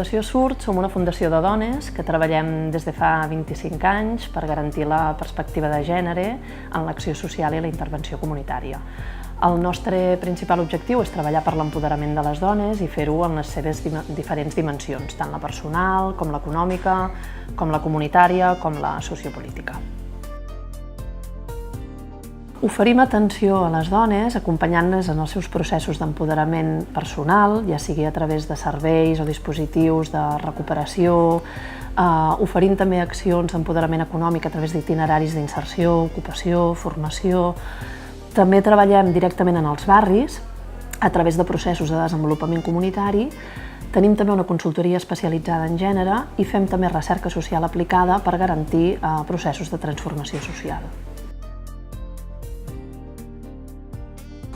Fundació SURT som una fundació de dones que treballem des de fa 25 anys per garantir la perspectiva de gènere en l'acció social i la intervenció comunitària. El nostre principal objectiu és treballar per l'empoderament de les dones i fer-ho en les seves diferents dimensions, tant la personal, com l'econòmica, com la comunitària, com la sociopolítica. Oferim atenció a les dones acompanyant-les en els seus processos d'empoderament personal, ja sigui a través de serveis o dispositius de recuperació, oferim també accions d'empoderament econòmic a través d'itineraris d'inserció, ocupació, formació. També treballem directament en els barris a través de processos de desenvolupament comunitari. Tenim també una consultoria especialitzada en gènere i fem també recerca social aplicada per garantir processos de transformació social.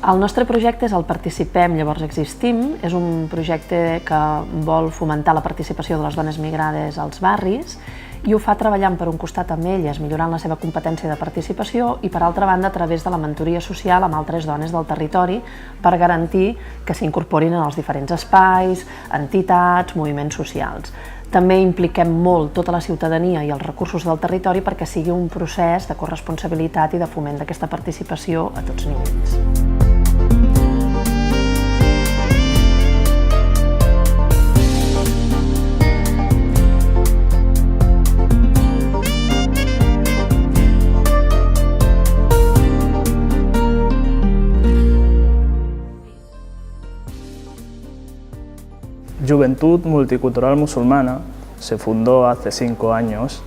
El nostre projecte és el Participem, llavors existim. És un projecte que vol fomentar la participació de les dones migrades als barris i ho fa treballant per un costat amb elles, millorant la seva competència de participació i per altra banda a través de la mentoria social amb altres dones del territori per garantir que s'incorporin en els diferents espais, entitats, moviments socials. També impliquem molt tota la ciutadania i els recursos del territori perquè sigui un procés de corresponsabilitat i de foment d'aquesta participació a tots nivells. Juventud Multicultural Musulmana se fundó hace 5 años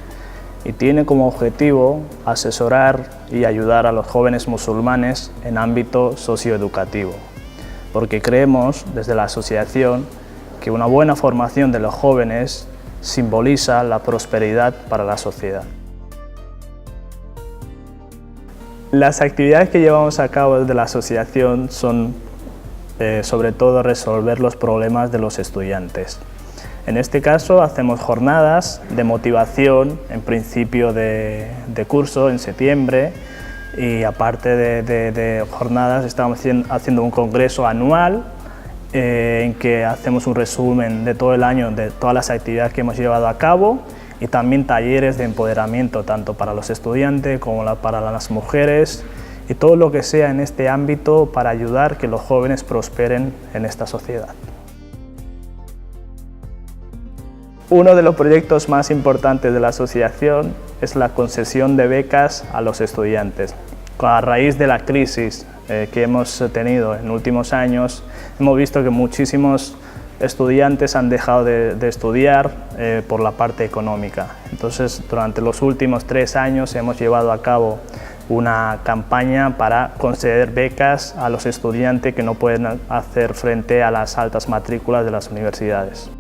y tiene como objetivo asesorar y ayudar a los jóvenes musulmanes en ámbito socioeducativo, porque creemos desde la asociación que una buena formación de los jóvenes simboliza la prosperidad para la sociedad. Las actividades que llevamos a cabo desde la asociación son sobre todo resolver los problemas de los estudiantes. En este caso hacemos jornadas de motivación en principio de curso en septiembre y aparte de jornadas estamos haciendo un congreso anual en que hacemos un resumen de todo el año de todas las actividades que hemos llevado a cabo y también talleres de empoderamiento tanto para los estudiantes como para las mujeres y todo lo que sea en este ámbito para ayudar a que los jóvenes prosperen en esta sociedad. Uno de los proyectos más importantes de la asociación es la concesión de becas a los estudiantes. A raíz de la crisis que hemos tenido en últimos años, hemos visto que muchísimos estudiantes han dejado de estudiar por la parte económica. Entonces, durante los últimos 3 años hemos llevado a cabo una campaña para conceder becas a los estudiantes que no pueden hacer frente a las altas matrículas de las universidades.